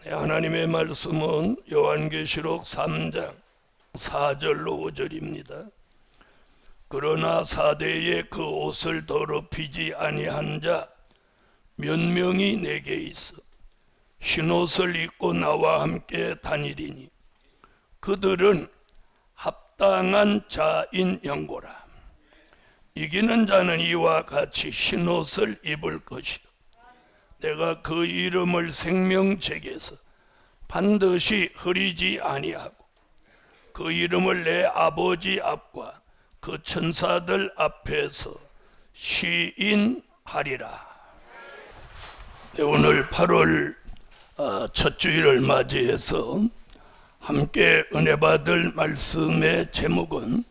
하나님의 말씀은 요한계시록 3장 4절로 5절입니다. 그러나 사대에 그 옷을 더럽히지 아니한 자 몇 명이 내게 있어 흰옷을 입고 나와 함께 다니리니 그들은 합당한 자인 영고라. 이기는 자는 이와 같이 흰옷을 입을 것이요 내가 그 이름을 생명책에서 반드시 흐리지 아니하고 그 이름을 내 아버지 앞과 그 천사들 앞에서 시인하리라. 네, 오늘 8월 첫 주일을 맞이해서 함께 은혜 받을 말씀의 제목은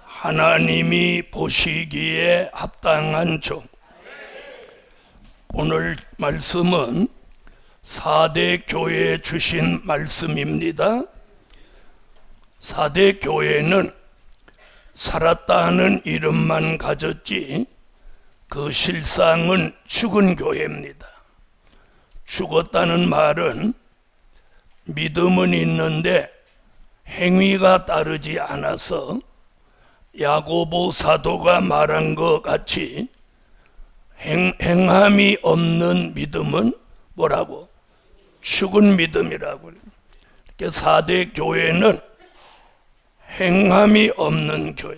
하나님이 보시기에 합당한 종. 오늘 말씀은 4대 교회에 주신 말씀입니다. 4대 교회는 살았다 하는 이름만 가졌지 그 실상은 죽은 교회입니다. 죽었다는 말은 믿음은 있는데 행위가 따르지 않아서 야고보 사도가 말한 것 같이 행함이 없는 믿음은 뭐라고? 죽은 믿음이라고. 이렇게 4대 교회는 행함이 없는 교회.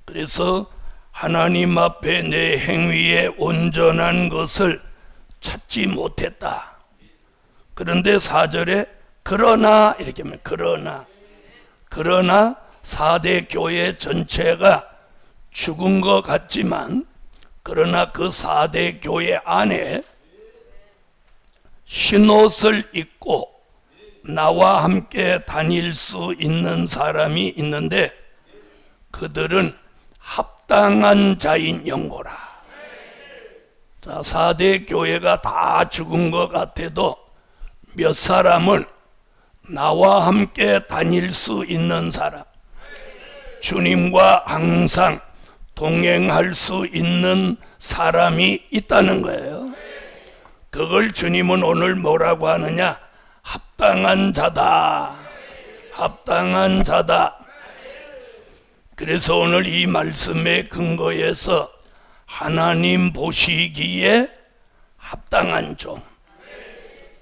그래서 하나님 앞에 내 행위에 온전한 것을 찾지 못했다. 그런데 4절에 그러나 이렇게 하면 그러나 4대 교회 전체가 죽은 것 같지만 그러나 그 4대 교회 안에 흰옷을 입고 나와 함께 다닐 수 있는 사람이 있는데 그들은 합당한 자인 영고라. 자, 4대 교회가 다 죽은 것 같아도 몇 사람은 나와 함께 다닐 수 있는 사람, 주님과 항상 동행할 수 있는 사람이 있다는 거예요. 그걸 주님은 오늘 뭐라고 하느냐? 합당한 자다. 합당한 자다. 그래서 오늘 이 말씀의 근거에서 하나님 보시기에 합당한 종.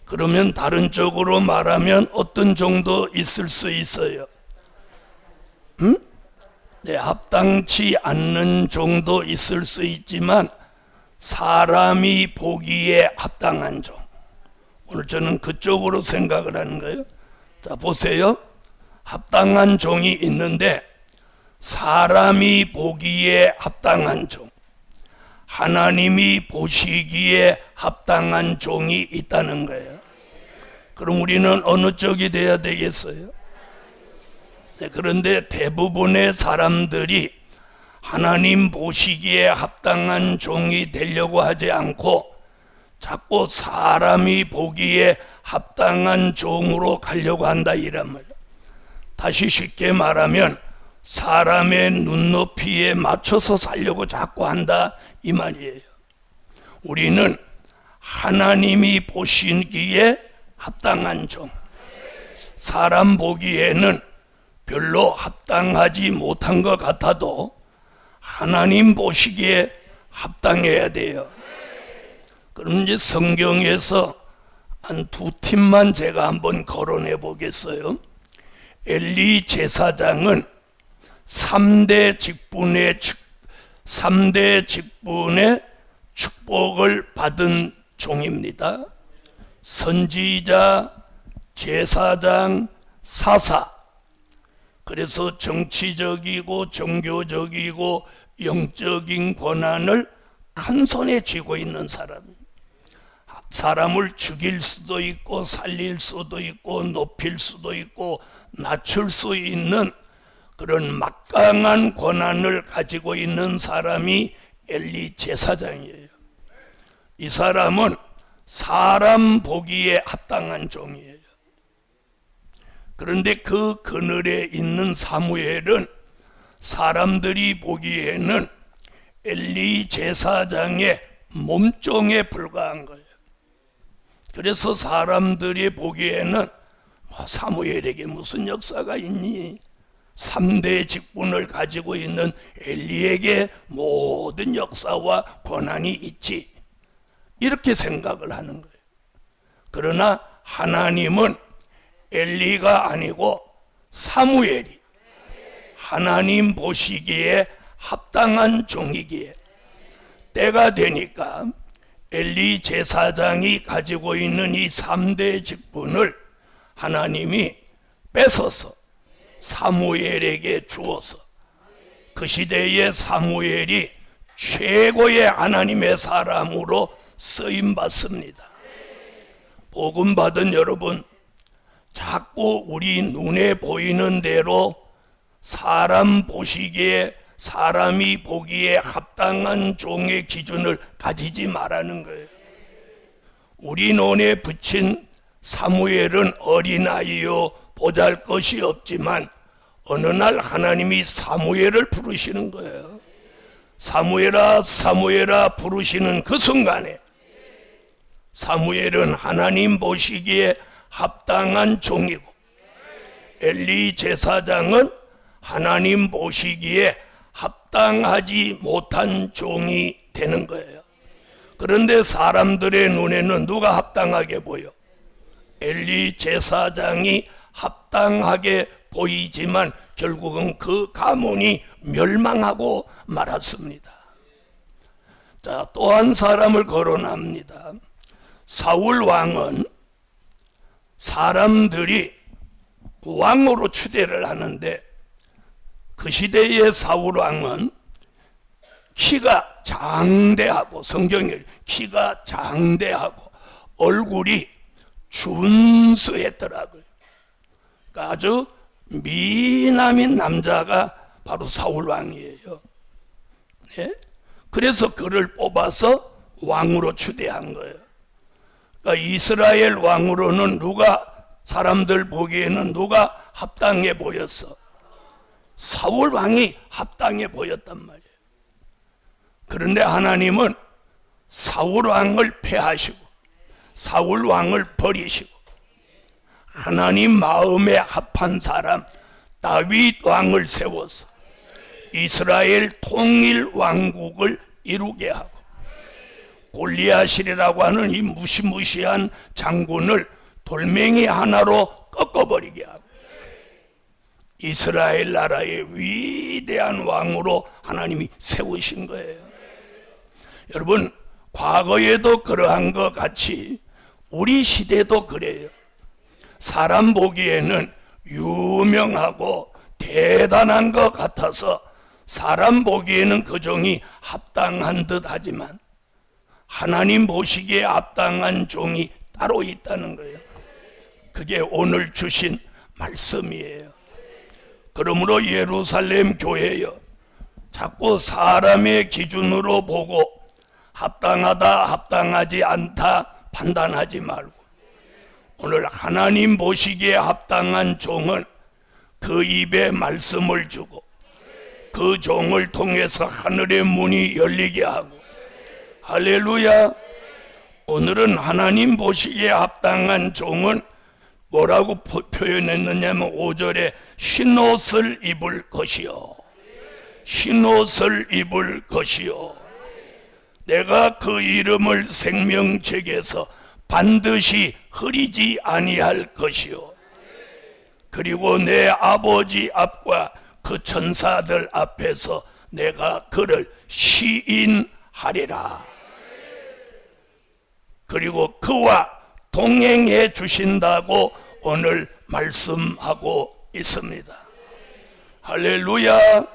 그러면 다른 쪽으로 말하면 어떤 종도 있을 수 있어요? 네, 합당치 않는 종도 있을 수 있지만 사람이 보기에 합당한 종. 오늘 저는 그쪽으로 생각을 하는 거예요. 자, 보세요. 합당한 종이 있는데 사람이 보기에 합당한 종, 하나님이 보시기에 합당한 종이 있다는 거예요. 그럼 우리는 어느 쪽이 돼야 되겠어요? 네, 그런데 대부분의 사람들이 하나님 보시기에 합당한 종이 되려고 하지 않고 자꾸 사람이 보기에 합당한 종으로 가려고 한다 이란 말이에요. 다시 쉽게 말하면 사람의 눈높이에 맞춰서 살려고 자꾸 한다 이 말이에요. 우리는 하나님이 보시기에 합당한 종, 사람 보기에는 별로 합당하지 못한 것 같아도 하나님 보시기에 합당해야 돼요. 그럼 이제 성경에서 한 두 팀만 제가 한번 거론해 보겠어요. 엘리 제사장은 3대 직분의 축복을 받은 종입니다. 선지자, 제사장, 사사. 그래서 정치적이고 종교적이고 영적인 권한을 한 손에 쥐고 있는 사람입니다. 사람을 죽일 수도 있고 살릴 수도 있고 높일 수도 있고 낮출 수 있는 그런 막강한 권한을 가지고 있는 사람이 엘리 제사장이에요. 이 사람은 사람 보기에 합당한 종이에요. 그런데 그 그늘에 있는 사무엘은 사람들이 보기에는 엘리 제사장의 몸종에 불과한 거예요. 그래서 사람들이 보기에는 사무엘에게 무슨 역사가 있니? 3대 직분을 가지고 있는 엘리에게 모든 역사와 권한이 있지, 이렇게 생각을 하는 거예요. 그러나 하나님은 엘리가 아니고 사무엘이 하나님 보시기에 합당한 종이기에 때가 되니까 엘리 제사장이 가지고 있는 이 3대 직분을 하나님이 뺏어서 사무엘에게 주어서 그 시대의 사무엘이 최고의 하나님의 사람으로 쓰임받습니다. 복음 받은 여러분, 자꾸 우리 눈에 보이는 대로 사람 보시기에, 사람이 보기에 합당한 종의 기준을 가지지 말라는 거예요. 우리 눈에 붙인 사무엘은 어린아이요 보잘것이 없지만 어느 날 하나님이 사무엘을 부르시는 거예요. 사무엘아 사무엘아 부르시는 그 순간에 사무엘은 하나님 보시기에 합당한 종이고, 엘리 제사장은 하나님 보시기에 합당하지 못한 종이 되는 거예요. 그런데 사람들의 눈에는 누가 합당하게 보여? 엘리 제사장이 합당하게 보이지만 결국은 그 가문이 멸망하고 말았습니다. 자, 또 한 사람을 거론합니다. 사울 왕은 사람들이 왕으로 추대를 하는데, 그 시대의 사울 왕은 키가 장대하고, 성경에 키가 장대하고 얼굴이 준수했더라고요. 그러니까 아주 미남인 남자가 바로 사울 왕이에요. 네? 그래서 그를 뽑아서 왕으로 추대한 거예요. 그러니까 이스라엘 왕으로는 누가, 사람들 보기에는 누가 합당해 보였어? 사울 왕이 합당해 보였단 말이에요. 그런데 하나님은 사울 왕을 폐하시고 사울 왕을 버리시고 하나님 마음에 합한 사람 다윗 왕을 세워서 이스라엘 통일 왕국을 이루게 하고, 골리앗이라고 하는 이 무시무시한 장군을 돌멩이 하나로 꺾어버리게 하고, 이스라엘 나라의 위대한 왕으로 하나님이 세우신 거예요. 여러분, 과거에도 그러한 것 같이 우리 시대도 그래요. 사람 보기에는 유명하고 대단한 것 같아서 사람 보기에는 그 종이 합당한 듯 하지만 하나님 보시기에 합당한 종이 따로 있다는 거예요. 그게 오늘 주신 말씀이에요. 그러므로 예루살렘 교회여, 자꾸 사람의 기준으로 보고 합당하다 합당하지 않다 판단하지 말고, 오늘 하나님 보시기에 합당한 종은 그 입에 말씀을 주고 그 종을 통해서 하늘의 문이 열리게 하고, 할렐루야. 오늘은 하나님 보시기에 합당한 종은 뭐라고 표현했느냐면 5절에 흰옷을 입을 것이요, 흰옷을 입을 것이요, 내가 그 이름을 생명책에서 반드시 흐리지 아니할 것이요, 그리고 내 아버지 앞과 그 천사들 앞에서 내가 그를 시인하리라. 그리고 그와 동행해 주신다고 오늘 말씀하고 있습니다. 할렐루야.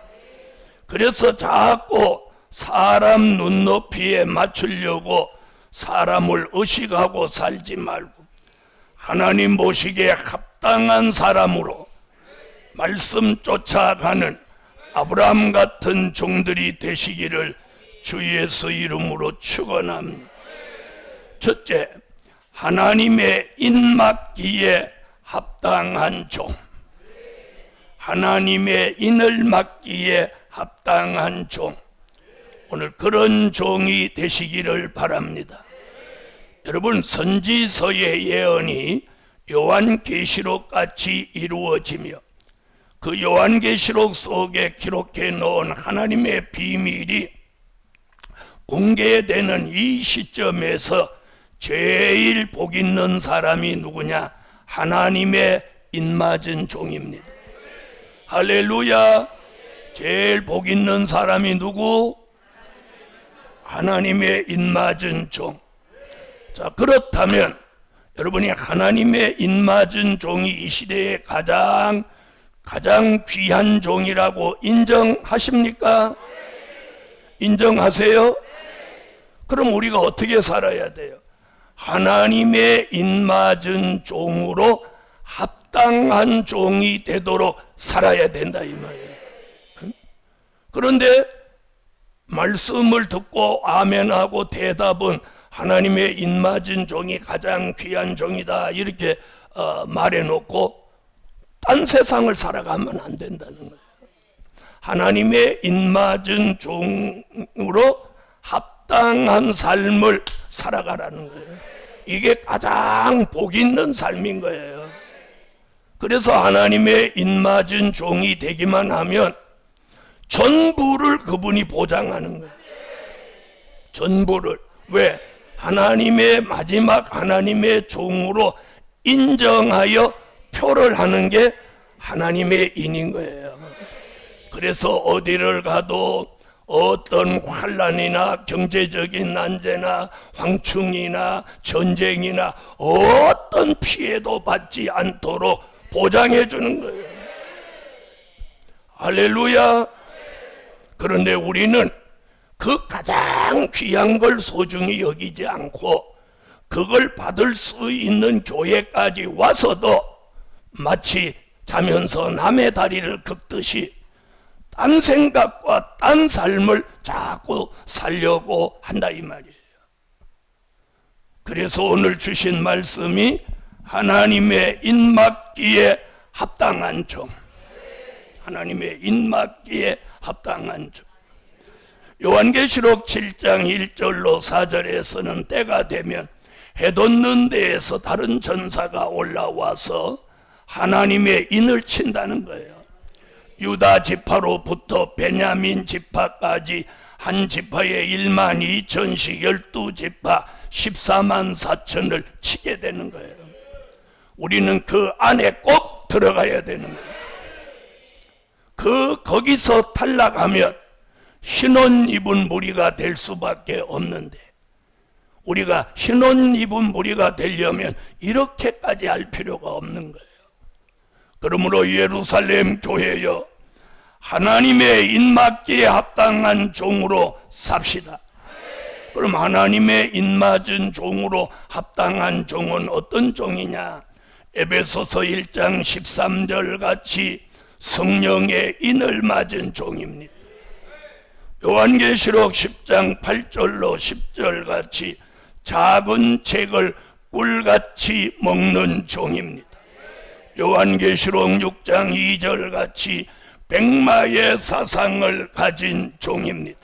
그래서 자꾸 사람 눈높이에 맞추려고 사람을 의식하고 살지 말고 하나님 보시기에 합당한 사람으로 말씀 쫓아가는 아브라함 같은 종들이 되시기를 주 예수 이름으로 축원합니다. 첫째, 하나님의 인맡기에 합당한 종, 하나님의 인을 맡기에 합당한 종, 오늘 그런 종이 되시기를 바랍니다. 여러분, 선지서의 예언이 요한계시록 같이 이루어지며 그 요한계시록 속에 기록해 놓은 하나님의 비밀이 공개되는 이 시점에서 제일 복 있는 사람이 누구냐? 하나님의 인맞은 종입니다. 할렐루야. 제일 복 있는 사람이 누구? 하나님의 인맞은 종. 자, 그렇다면 여러분이 하나님의 인맞은 종이 이 시대에 가장 귀한 종이라고 인정하십니까? 인정하세요? 그럼 우리가 어떻게 살아야 돼요? 하나님의 인맞은 종으로 합당한 종이 되도록 살아야 된다 이 말이에요. 그런데 말씀을 듣고 아멘하고 대답은 하나님의 인맞은 종이 가장 귀한 종이다 이렇게 말해놓고 딴 세상을 살아가면 안 된다는 거예요. 하나님의 인맞은 종으로 합당한 삶을 살아가라는 거예요. 이게 가장 복 있는 삶인 거예요. 그래서 하나님의 인맞은 종이 되기만 하면 전부를 그분이 보장하는 거예요. 전부를. 왜? 하나님의 마지막 하나님의 종으로 인정하여 표를 하는 게 하나님의 인인 거예요. 그래서 어디를 가도 어떤 환난이나 경제적인 난제나 황충이나 전쟁이나 어떤 피해도 받지 않도록 보장해 주는 거예요. 할렐루야. 그런데 우리는 그 가장 귀한 걸 소중히 여기지 않고 그걸 받을 수 있는 교회까지 와서도 마치 자면서 남의 다리를 긁듯이 딴 생각과 딴 삶을 자꾸 살려고 한다 이 말이에요. 그래서 오늘 주신 말씀이 하나님의 인맞기에 합당한 종, 하나님의 인맞기에 합당한 종. 요한계시록 7장 1절로 4절에서는 때가 되면 해 돋는 데에서 다른 전사가 올라와서 하나님의 인을 친다는 거예요. 유다 지파로부터 베냐민 지파까지 한 지파에 1만 2천씩 12지파 14만 4천을 치게 되는 거예요. 우리는 그 안에 꼭 들어가야 되는 거예요. 거기서 탈락하면 흰옷 입은 무리가 될 수밖에 없는데 우리가 흰옷 입은 무리가 되려면 이렇게까지 할 필요가 없는 거예요. 그러므로 예루살렘 교회여 하나님의 인맞기에 합당한 종으로 삽시다. 그럼 하나님의 인맞은 종으로 합당한 종은 어떤 종이냐? 에베소서 1장 13절 같이 성령의 인을 맞은 종입니다. 요한계시록 10장 8절로 10절 같이 작은 책을 꿀같이 먹는 종입니다. 요한계시록 6장 2절 같이 백마의 사상을 가진 종입니다.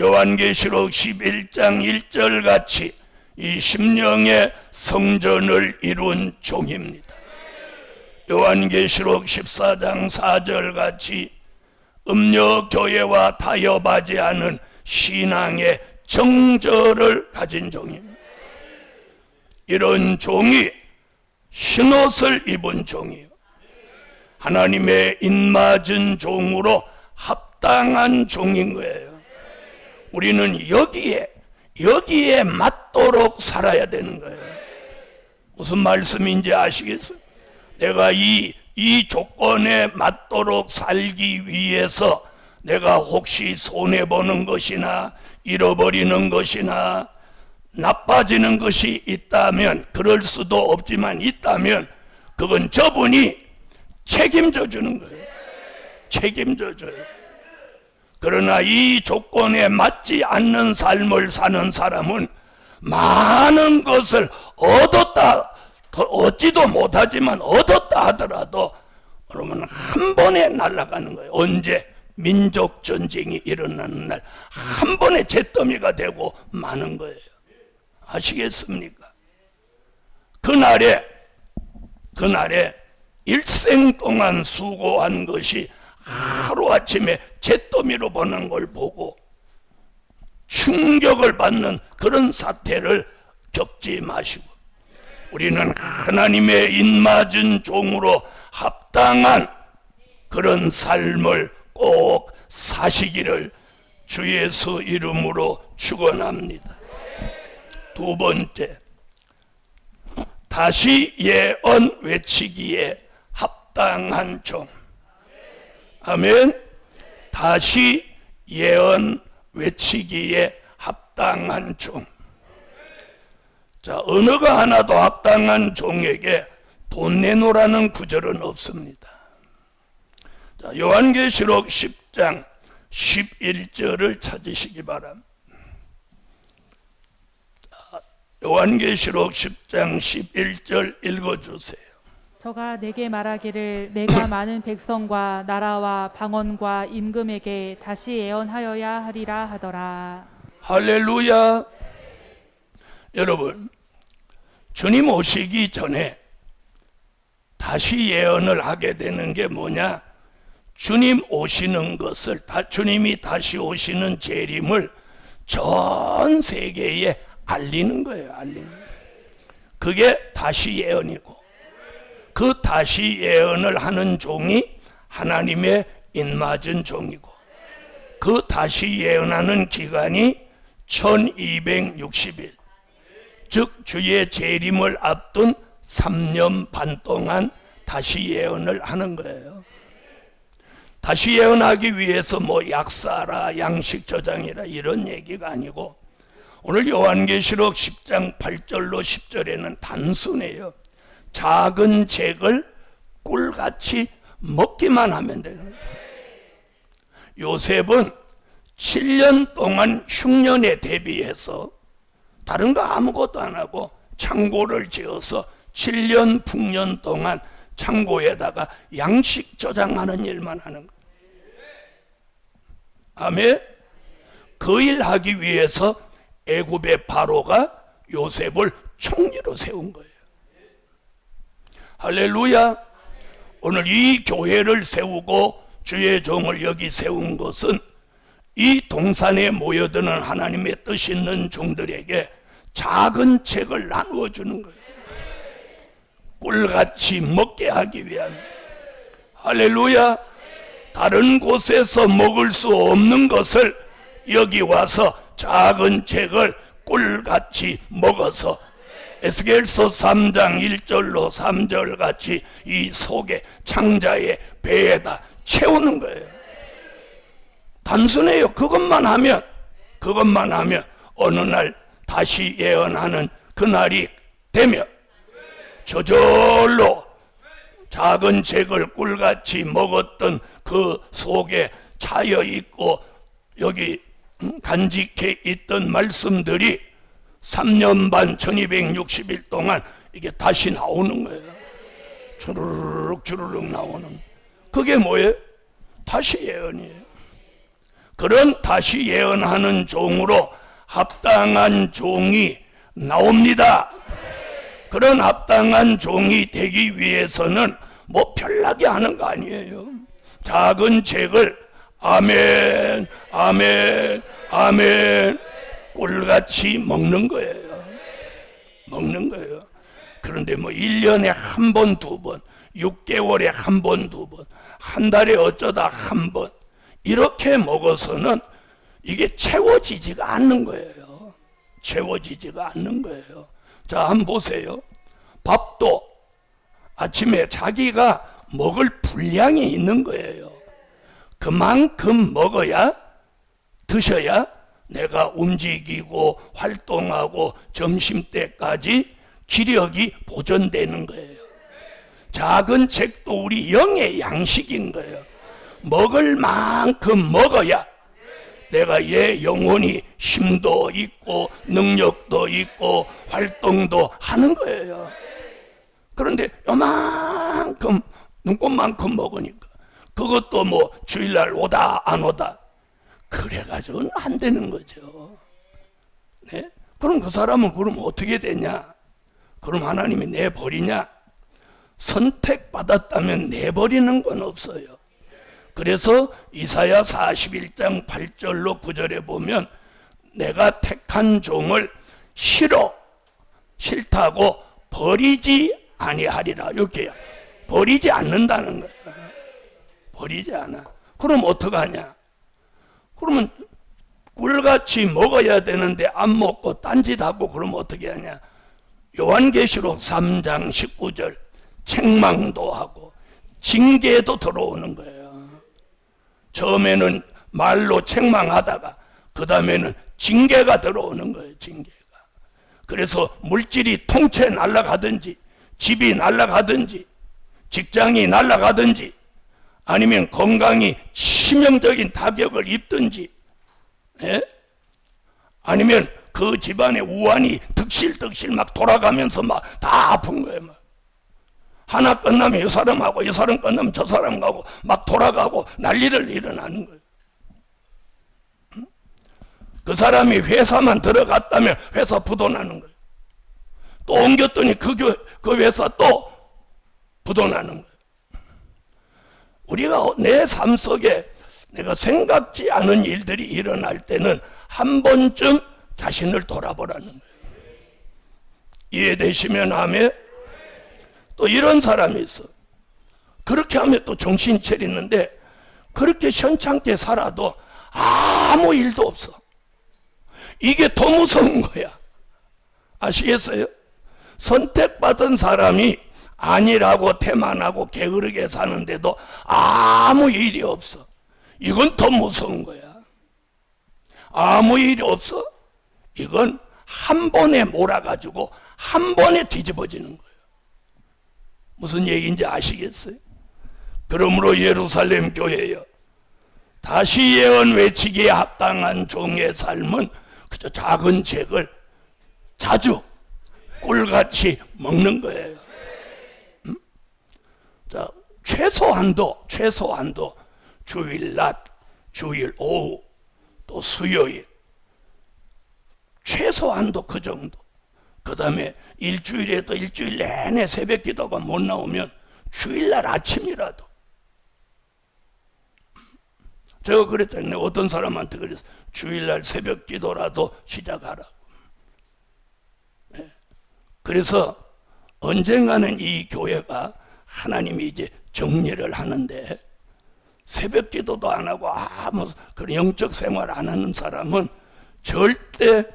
요한계시록 11장 1절 같이 이 심령의 성전을 이룬 종입니다. 요한계시록 14장 4절 같이 음녀교회와 타협하지 않은 신앙의 정절을 가진 종입니다. 이런 종이 흰옷을 입은 종이요, 하나님의 인맞은 종으로 합당한 종인 거예요. 우리는 여기에 맞도록 살아야 되는 거예요. 무슨 말씀인지 아시겠어요? 내가 이 조건에 맞도록 살기 위해서 내가 혹시 손해보는 것이나 잃어버리는 것이나 나빠지는 것이 있다면, 그럴 수도 없지만 있다면 그건 저분이 책임져 주는 거예요. 책임져 줘요. 그러나 이 조건에 맞지 않는 삶을 사는 사람은 많은 것을 얻지도 못하지만 얻었다 하더라도 그러면 한 번에 날아가는 거예요. 언제? 민족 전쟁이 일어나는 날 한 번에 잿더미가 되고 마는 거예요. 아시겠습니까? 그날에 일생 동안 수고한 것이 하루아침에 잿더미로 보는 걸 보고 충격을 받는 그런 사태를 겪지 마시고, 우리는 하나님의 인맞은 종으로 합당한 그런 삶을 꼭 사시기를 주 예수 이름으로 축원합니다. 두 번째, 다시 예언 외치기에 합당한 종. 아멘. 다시 예언 외치기에 합당한 종. 자, 언어가 하나도 합당한 종에게 돈 내놓으라는 구절은 없습니다. 자, 요한계시록 10장 11절을 찾으시기 바랍니다. 요한계시록 10장 11절 읽어주세요. 저가 내게 말하기를 내가 많은 백성과 나라와 방언과 임금에게 다시 예언하여야 하리라 하더라. 할렐루야. 여러분, 주님 오시기 전에 다시 예언을 하게 되는 게 뭐냐? 주님 오시는 것을, 주님이 다시 오시는 재림을 전 세계에 알리는 거예요. 알리는 거예요. 그게 다시 예언이고, 그 다시 예언을 하는 종이 하나님의 인맞은 종이고, 그 다시 예언하는 기간이 1260일, 즉 주의 재림을 앞둔 3년 반 동안 다시 예언을 하는 거예요. 다시 예언하기 위해서 뭐 약사라 양식 저장이라 이런 얘기가 아니고, 오늘 요한계시록 10장 8절로 10절에는 단순해요. 작은 잭을 꿀같이 먹기만 하면 되는 거예요. 요셉은 7년 동안 흉년에 대비해서 다른 거 아무것도 안 하고 창고를 지어서 7년 풍년 동안 창고에다가 양식 저장하는 일만 하는 거예요. 아멘. 그 일 하기 위해서 애굽의 바로가 요셉을 총리로 세운 거예요. 할렐루야. 오늘 이 교회를 세우고 주의 종을 여기 세운 것은 이 동산에 모여드는 하나님의 뜻 있는 종들에게 작은 책을 나누어 주는 거예요. 꿀같이 먹게 하기 위한. 할렐루야. 다른 곳에서 먹을 수 없는 것을 여기 와서 작은 책을 꿀같이 먹어서 에스겔서 3장 1절로 3절 같이 이 속에 창자의 배에다 채우는 거예요. 단순해요. 그것만 하면 어느 날 다시 예언하는 그날이 되면 저절로 작은 책을 꿀같이 먹었던 그 속에 차여 있고 여기 간직해 있던 말씀들이 3년 반 1260일 동안 이게 다시 나오는 거예요. 주르륵 나오는. 그게 뭐예요? 다시 예언이에요. 그런 다시 예언하는 종으로 합당한 종이 나옵니다. 그런 합당한 종이 되기 위해서는 뭐 별나게 하는 거 아니에요. 작은 책을 아멘 아멘 아멘 꿀같이 먹는 거예요. 먹는 거예요. 그런데 뭐 1년에 한 번, 두 번, 6개월에 한 번, 두 번, 한 달에 어쩌다 한 번 이렇게 먹어서는 이게 채워지지가 않는 거예요. 채워지지가 않는 거예요. 자, 한번 보세요. 밥도 아침에 자기가 먹을 분량이 있는 거예요. 그만큼 먹어야, 드셔야 내가 움직이고 활동하고 점심때까지 기력이 보존되는 거예요. 작은 책도 우리 영의 양식인 거예요. 먹을 만큼 먹어야 내가 얘 영혼이 힘도 있고 능력도 있고 활동도 하는 거예요. 그런데 요만큼 눈꽃만큼 먹으니까 그것도 뭐 주일날 오다 안 오다 그래가지고는 안 되는 거죠. 네? 그럼 그 사람은 그럼 어떻게 되냐? 그럼 하나님이 내버리냐? 선택받았다면 내버리는 건 없어요. 그래서 이사야 41장 8절로 9절에 보면 내가 택한 종을 싫다고 버리지 아니하리라. 이렇게요. 버리지 않는다는 거예요. 버리지 않아. 그럼 어떡하냐? 그러면 꿀같이 먹어야 되는데 안 먹고 딴짓하고 그러면 어떻게 하냐? 요한계시록 3장 19절 책망도 하고 징계도 들어오는 거예요. 처음에는 말로 책망하다가 그 다음에는 징계가 들어오는 거예요. 징계가. 그래서 물질이 통째 날아가든지 집이 날아가든지 직장이 날아가든지 아니면 건강이 치명적인 타격을 입든지, 예? 아니면 그 집안의 우환이 득실득실 막 돌아가면서 막 다 아픈 거예요. 막. 하나 끝나면 이 사람하고 이 사람 끝나면 저 사람하고 막 돌아가고 난리를 일어나는 거예요. 그 사람이 회사만 들어갔다면 회사 부도나는 거예요. 또 옮겼더니 그 회사 또 부도나는 거예요. 우리가 내 삶 속에 내가 생각지 않은 일들이 일어날 때는 한 번쯤 자신을 돌아보라는 거예요. 이해되시면 아멘. 또 이런 사람이 있어. 그렇게 하면 또 정신 차리는데 그렇게 현찮게 살아도 아무 일도 없어. 이게 더 무서운 거야. 아시겠어요? 선택받은 사람이 아니라고 태만하고 게으르게 사는데도 아무 일이 없어. 이건 더 무서운 거야. 아무 일이 없어? 이건 한 번에 몰아가지고 한 번에 뒤집어지는 거예요. 무슨 얘기인지 아시겠어요? 그러므로 예루살렘 교회여, 다시 예언 외치기에 합당한 종의 삶은 그저 작은 책을 자주 꿀같이 먹는 거예요. 자, 최소한도 주일 낮, 주일 오후, 또 수요일, 최소한도 그 정도. 그 다음에 일주일에도 일주일 내내 새벽 기도가 못 나오면 주일날 아침이라도. 제가 그랬잖아요. 어떤 사람한테 그랬어요. 주일날 새벽 기도라도 시작하라고. 네. 그래서 언젠가는 이 교회가 하나님이 이제 정리를 하는데 새벽 기도도 안 하고 아무 그런 영적 생활 안 하는 사람은 절대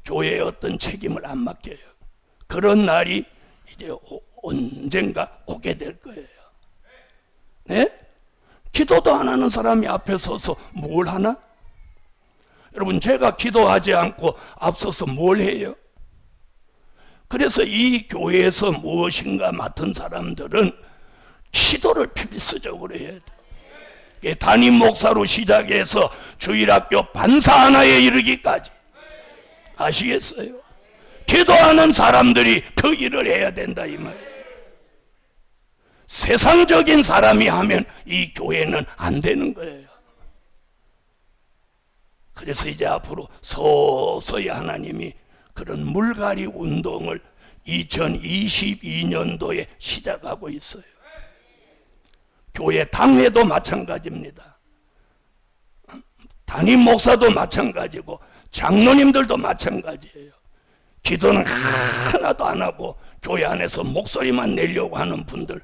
교회의 어떤 책임을 안 맡겨요. 그런 날이 이제 언젠가 오게 될 거예요. 네? 기도도 안 하는 사람이 앞에 서서 뭘 하나? 여러분, 제가 기도하지 않고 앞서서 뭘 해요? 그래서 이 교회에서 무엇인가 맡은 사람들은 기도를 필수적으로 해야 돼. 담임 목사로 시작해서 주일학교 반사 하나에 이르기까지. 아시겠어요? 기도하는 사람들이 그 일을 해야 된다 이 말이에요. 세상적인 사람이 하면 이 교회는 안 되는 거예요. 그래서 이제 앞으로 서서히 하나님이 그런 물갈이 운동을 2022년도에 시작하고 있어요. 교회 당회도 마찬가지입니다. 담임 목사도 마찬가지고 장로님들도 마찬가지예요. 기도는 하나도 안 하고 교회 안에서 목소리만 내려고 하는 분들,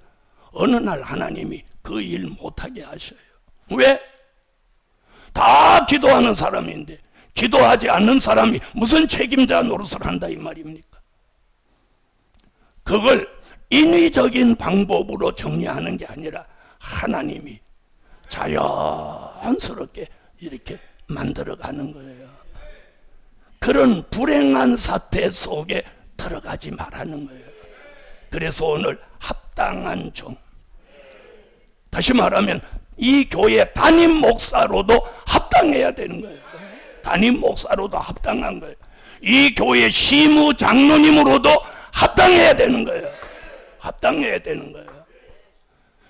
어느 날 하나님이 그 일 못하게 하셔요. 왜? 다 기도하는 사람인데 기도하지 않는 사람이 무슨 책임자 노릇을 한다 이 말입니까? 그걸 인위적인 방법으로 정리하는 게 아니라 하나님이 자연스럽게 이렇게 만들어가는 거예요. 그런 불행한 사태 속에 들어가지 말라는 거예요. 그래서 오늘 합당한 종, 다시 말하면 이 교회 담임 목사로도 합당해야 되는 거예요. 담임 목사로도 합당한 거예요. 이 교회 시무 장로님으로도 합당해야 되는 거예요. 합당해야 되는 거예요.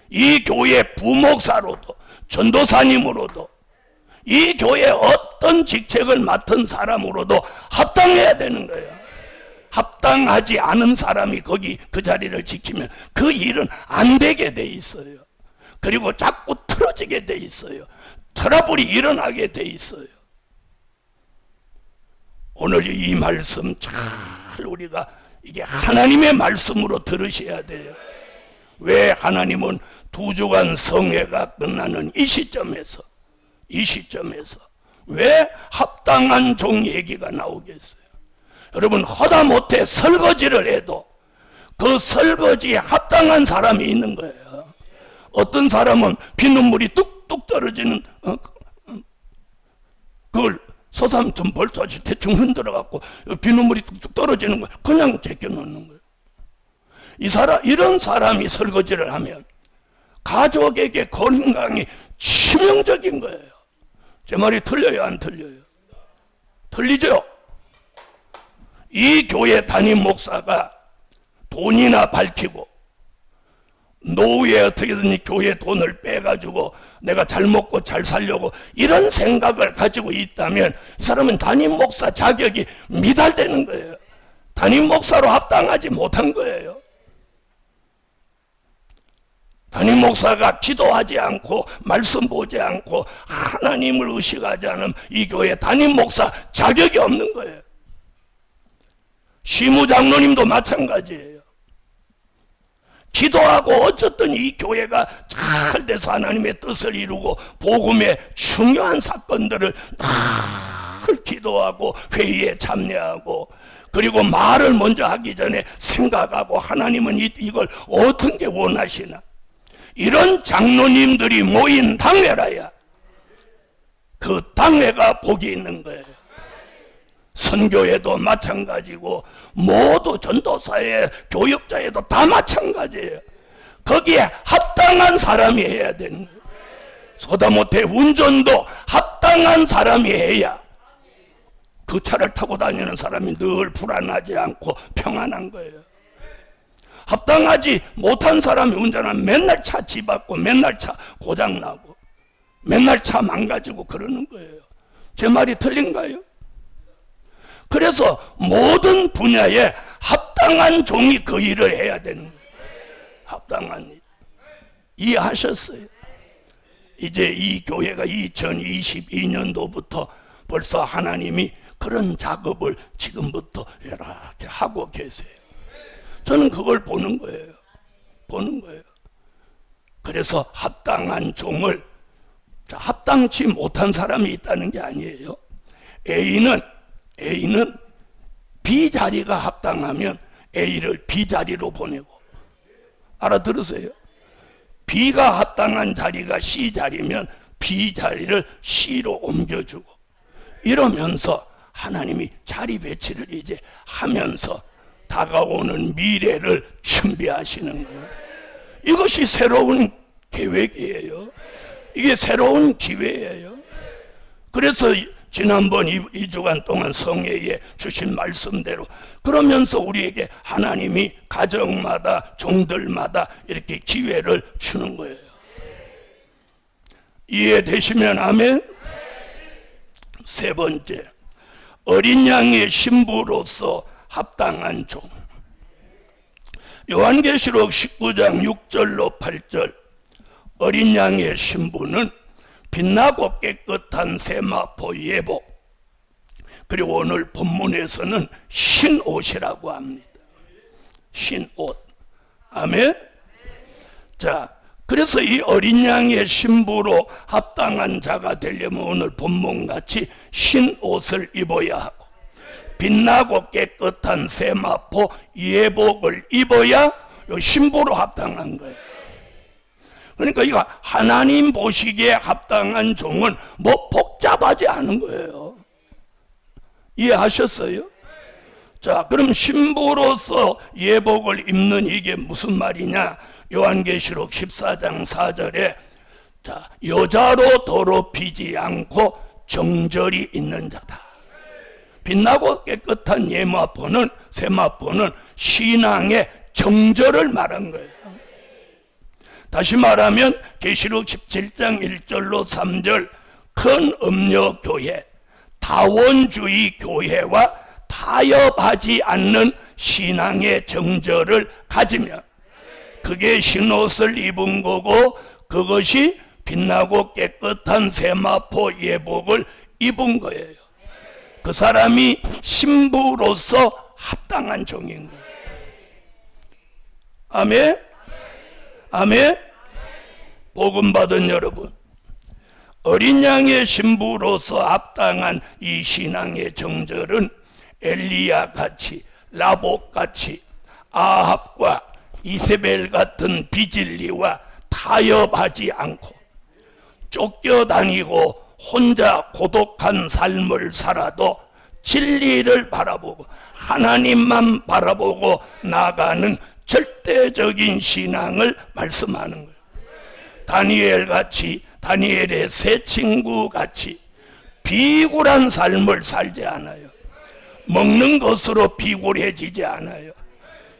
이 교회 부목사로도 전도사님으로도 이 교회 어떤 직책을 맡은 사람으로도 합당해야 되는 거예요. 합당하지 않은 사람이 거기 그 자리를 지키면 그 일은 안 되게 돼 있어요. 그리고 자꾸 틀어지게 돼 있어요. 트러블이 일어나게 돼 있어요. 오늘 이 말씀 잘 우리가 이게 하나님의 말씀으로 들으셔야 돼요. 왜 하나님은 2주간 성회가 끝나는 이 시점에서 왜 합당한 종 얘기가 나오겠어요? 여러분, 하다못해 설거지를 해도 그 설거지에 합당한 사람이 있는 거예요. 어떤 사람은 피눈물이 뚝뚝 떨어지는 그걸 소삼tum 볼터치 대충 흔들어갖고 비눗물이 뚝뚝 떨어지는 거예요. 그냥 제껴놓는 거예요. 이런 사람이 설거지를 하면 가족에게 건강이 치명적인 거예요. 제 말이 틀려요, 안 틀려요? 틀리죠? 이 교회 담임 목사가 돈이나 밝히고 노후에 어떻게든 교회 돈을 빼가지고 내가 잘 먹고 잘 살려고 이런 생각을 가지고 있다면 이 사람은 담임 목사 자격이 미달되는 거예요. 담임 목사로 합당하지 못한 거예요. 담임 목사가 기도하지 않고 말씀 보지 않고 하나님을 의식하지 않으면 이 교회 담임 목사 자격이 없는 거예요. 시무장로님도 마찬가지예요. 기도하고 어쨌든 이 교회가 잘 돼서 하나님의 뜻을 이루고 복음의 중요한 사건들을 늘 기도하고 회의에 참여하고 그리고 말을 먼저 하기 전에 생각하고 하나님은 이걸 어떤 게 원하시나, 이런 장로님들이 모인 당회라야 그 당회가 복이 있는 거예요. 선교에도 마찬가지고 모두 전도사에 교역자에도 다 마찬가지예요. 거기에 합당한 사람이 해야 되는 거예요. 소다못해 운전도 합당한 사람이 해야 그 차를 타고 다니는 사람이 늘 불안하지 않고 평안한 거예요. 합당하지 못한 사람이 운전하면 맨날 차 집받고 맨날 차 고장나고 맨날 차 망가지고 그러는 거예요. 제 말이 틀린가요? 그래서 모든 분야에 합당한 종이 그 일을 해야 되는 거예요. 합당한 일. 이해하셨어요? 이제 이 교회가 2022년도부터 벌써 하나님이 그런 작업을 지금부터 이렇게 하고 계세요. 저는 그걸 보는 거예요. 그래서 합당한 종을, 합당치 못한 사람이 있다는 게 아니에요. A는 B 자리가 합당하면 A를 B 자리로 보내고, 알아들으세요? B가 합당한 자리가 C 자리면 B 자리를 C로 옮겨주고, 이러면서 하나님이 자리 배치를 이제 하면서 다가오는 미래를 준비하시는 거예요. 이것이 새로운 계획이에요. 이게 새로운 기회예요. 그래서 지난번 2주간 동안 성회에 주신 말씀대로 그러면서 우리에게 하나님이 가정마다 종들마다 이렇게 기회를 주는 거예요. 이해되시면 아멘. 세 번째, 어린 양의 신부로서 합당한 종. 요한계시록 19장 6절로 8절, 어린 양의 신부는 빛나고 깨끗한 세마포 예복, 그리고 오늘 본문에서는 흰옷이라고 합니다. 흰옷. 아멘. 자, 그래서 이 어린 양의 신부로 합당한 자가 되려면 오늘 본문같이 흰옷을 입어야 하고 빛나고 깨끗한 세마포 예복을 입어야 요 신부로 합당한 거예요. 그러니까 이거 하나님 보시기에 합당한 종은 뭐 복잡하지 않은 거예요. 이해하셨어요? 자, 그럼 신부로서 예복을 입는 이게 무슨 말이냐? 요한계시록 14장 4절에 자, 여자로 더럽히지 않고 정절이 있는 자다. 빛나고 깨끗한 세마포는 신앙의 정절을 말한 거예요. 다시 말하면 계시록 17장 1절로 3절 큰 음료교회, 다원주의 교회와 타협하지 않는 신앙의 정절을 가지면 그게 흰옷을 입은 거고 그것이 빛나고 깨끗한 세마포 예복을 입은 거예요. 그 사람이 신부로서 합당한 종인 거예요. 아멘? 아멘? 복음 받은 여러분, 어린 양의 신부로서 합당한 이 신앙의 정절은 엘리야 같이, 라복 같이, 아합과 이세벨 같은 비진리와 타협하지 않고 쫓겨다니고 혼자 고독한 삶을 살아도 진리를 바라보고 하나님만 바라보고 나가는 절대적인 신앙을 말씀하는 거예요. 다니엘 같이, 다니엘의 세 친구 같이 비굴한 삶을 살지 않아요. 먹는 것으로 비굴해지지 않아요.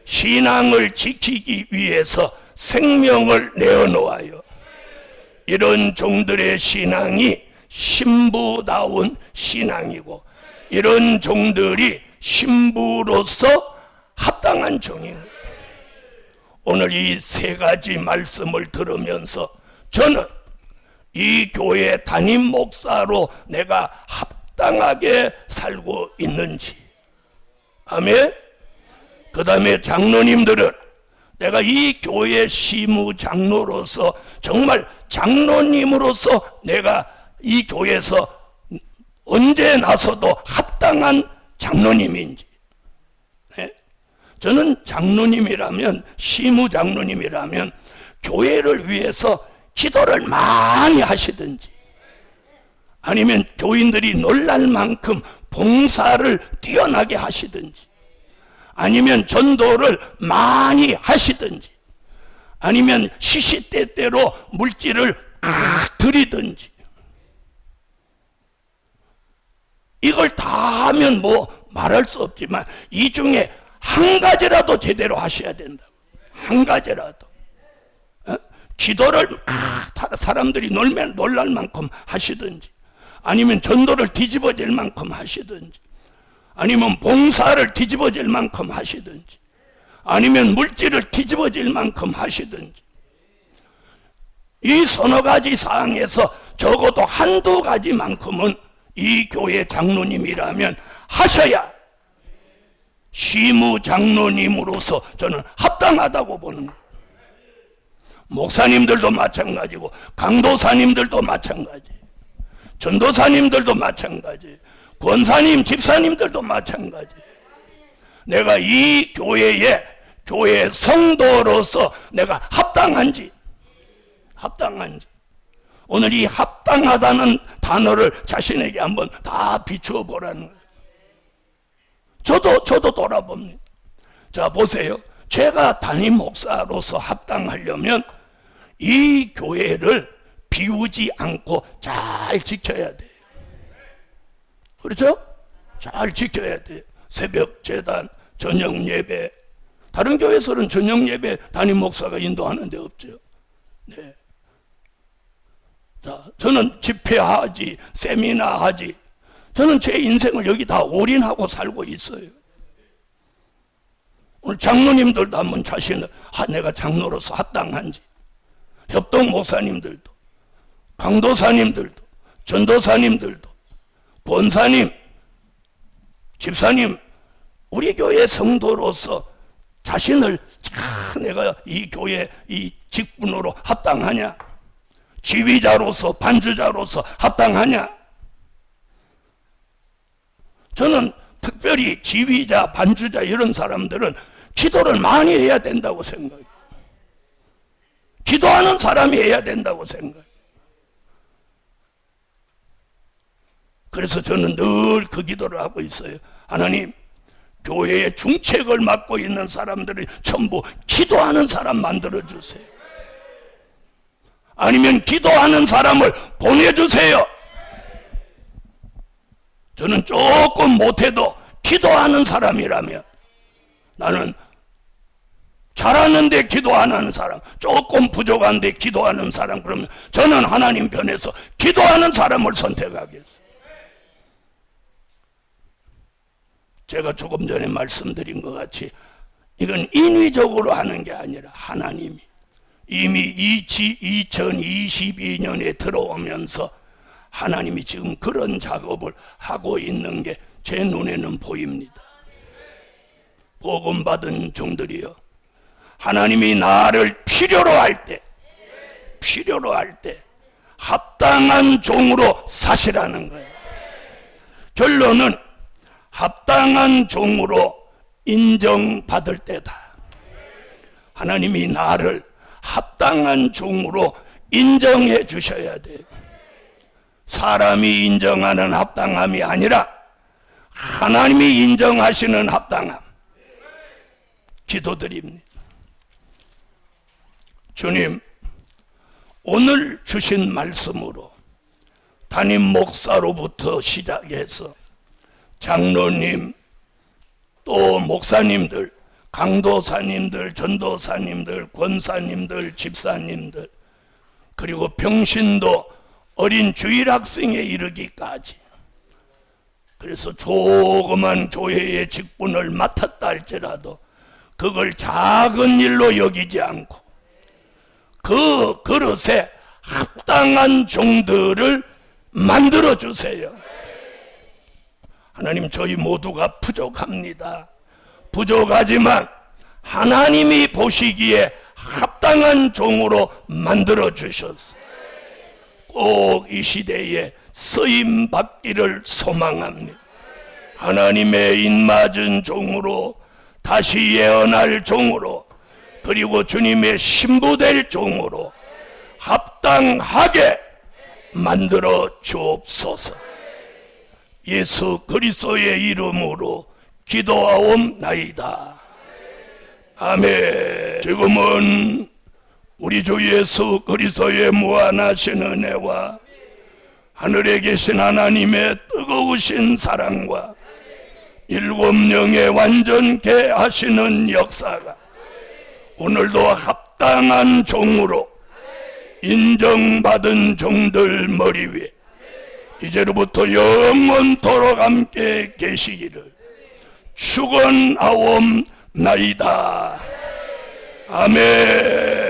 신앙을 지키기 위해서 생명을 내어놓아요. 이런 종들의 신앙이 신부다운 신앙이고, 이런 종들이 신부로서 합당한 종입니다. 오늘 이 세 가지 말씀을 들으면서 저는 이 교회 담임 목사로 내가 합당하게 살고 있는지, 아멘. 그 다음에 장로님들은 내가 이 교회 시무 장로로서, 정말 장로님으로서 내가 이 교회에서 언제 나서도 합당한 장로님인지. 네? 저는 장로님이라면, 시무 장로님이라면 교회를 위해서 기도를 많이 하시든지, 아니면 교인들이 놀랄 만큼 봉사를 뛰어나게 하시든지, 아니면 전도를 많이 하시든지, 아니면 시시때때로 물질을 드리든지, 이걸 다 하면 뭐 말할 수 없지만 이 중에 한 가지라도 제대로 하셔야 된다. 한 가지라도. 기도를 사람들이 놀랄 만큼 하시든지, 아니면 전도를 뒤집어질 만큼 하시든지, 아니면 봉사를 뒤집어질 만큼 하시든지, 아니면 물질을 뒤집어질 만큼 하시든지, 이 서너 가지 사항에서 적어도 한두 가지만큼은 이 교회 장로님이라면 하셔야 시무 장로님으로서 저는 합당하다고 보는 거예요. 목사님들도 마찬가지고, 강도사님들도 마찬가지, 전도사님들도 마찬가지, 권사님, 집사님들도 마찬가지. 내가 이 교회의 교회 성도로서 내가 합당한지, 오늘 이 합당하다는 단어를 자신에게 한번 다 비추어 보라는 거예요. 저도 돌아봅니다. 자, 보세요. 제가 담임 목사로서 합당하려면 이 교회를 비우지 않고 잘 지켜야 돼요. 그렇죠? 잘 지켜야 돼요. 새벽 제단, 저녁 예배. 다른 교회에서는 저녁 예배 담임 목사가 인도하는 데 없죠. 네. 자, 저는 집회하지, 세미나하지, 저는 제 인생을 여기 다 올인하고 살고 있어요. 오늘 장로님들도 한번 자신을, 내가 장로로서 합당한지, 협동 목사님들도, 강도사님들도, 전도사님들도, 권사님, 집사님, 우리 교회 성도로서 자신을 내가 이 교회 이 직분으로 합당하냐, 지휘자로서 반주자로서 합당하냐. 저는 특별히 지휘자, 반주자 이런 사람들은 기도를 많이 해야 된다고 생각해요. 기도하는 사람이 해야 된다고 생각해요. 그래서 저는 늘 그 기도를 하고 있어요. 하나님, 교회의 중책을 맡고 있는 사람들이 전부 기도하는 사람 만들어주세요. 아니면 기도하는 사람을 보내주세요. 저는 조금 못해도 기도하는 사람이라면 나는 잘하는데 기도 안 하는 사람, 조금 부족한데 기도하는 사람, 그러면 저는 하나님 편에서 기도하는 사람을 선택하겠어요. 제가 조금 전에 말씀드린 것 같이 이건 인위적으로 하는 게 아니라 하나님이 이미 2022년에 들어오면서 하나님이 지금 그런 작업을 하고 있는 게 제 눈에는 보입니다. 복음 받은 종들이여, 하나님이 나를 필요로 할 때 합당한 종으로 사시라는 거예요. 결론은 합당한 종으로 인정받을 때다. 하나님이 나를 합당한 종으로 인정해 주셔야 돼요. 사람이 인정하는 합당함이 아니라 하나님이 인정하시는 합당함. 기도드립니다. 주님, 오늘 주신 말씀으로 담임 목사로부터 시작해서 장로님, 또 목사님들, 강도사님들, 전도사님들, 권사님들, 집사님들, 그리고 병신도 어린 주일학생에 이르기까지, 그래서 조그만 교회의 직분을 맡았다 할지라도 그걸 작은 일로 여기지 않고 그 그릇에 합당한 종들을 만들어 주세요. 하나님, 저희 모두가 부족합니다. 부족하지만 하나님이 보시기에 합당한 종으로 만들어 주셨어요. 꼭 이 시대에 쓰임 받기를 소망합니다. 하나님의 입맞은 종으로, 다시 예언할 종으로, 그리고 주님의 신부될 종으로 합당하게 만들어 주옵소서. 예수 그리스도의 이름으로 기도하옵나이다. 아멘. 지금은 우리 주 예수 그리스도의 무한하신 은혜와 하늘에 계신 하나님의 뜨거우신 사랑과 일곱 영의 완전케 하시는 역사가 오늘도 합당한 종으로 인정받은 종들 머리 위에 이제로부터 영원토록 함께 계시기를 축원하옵나이다. 아멘.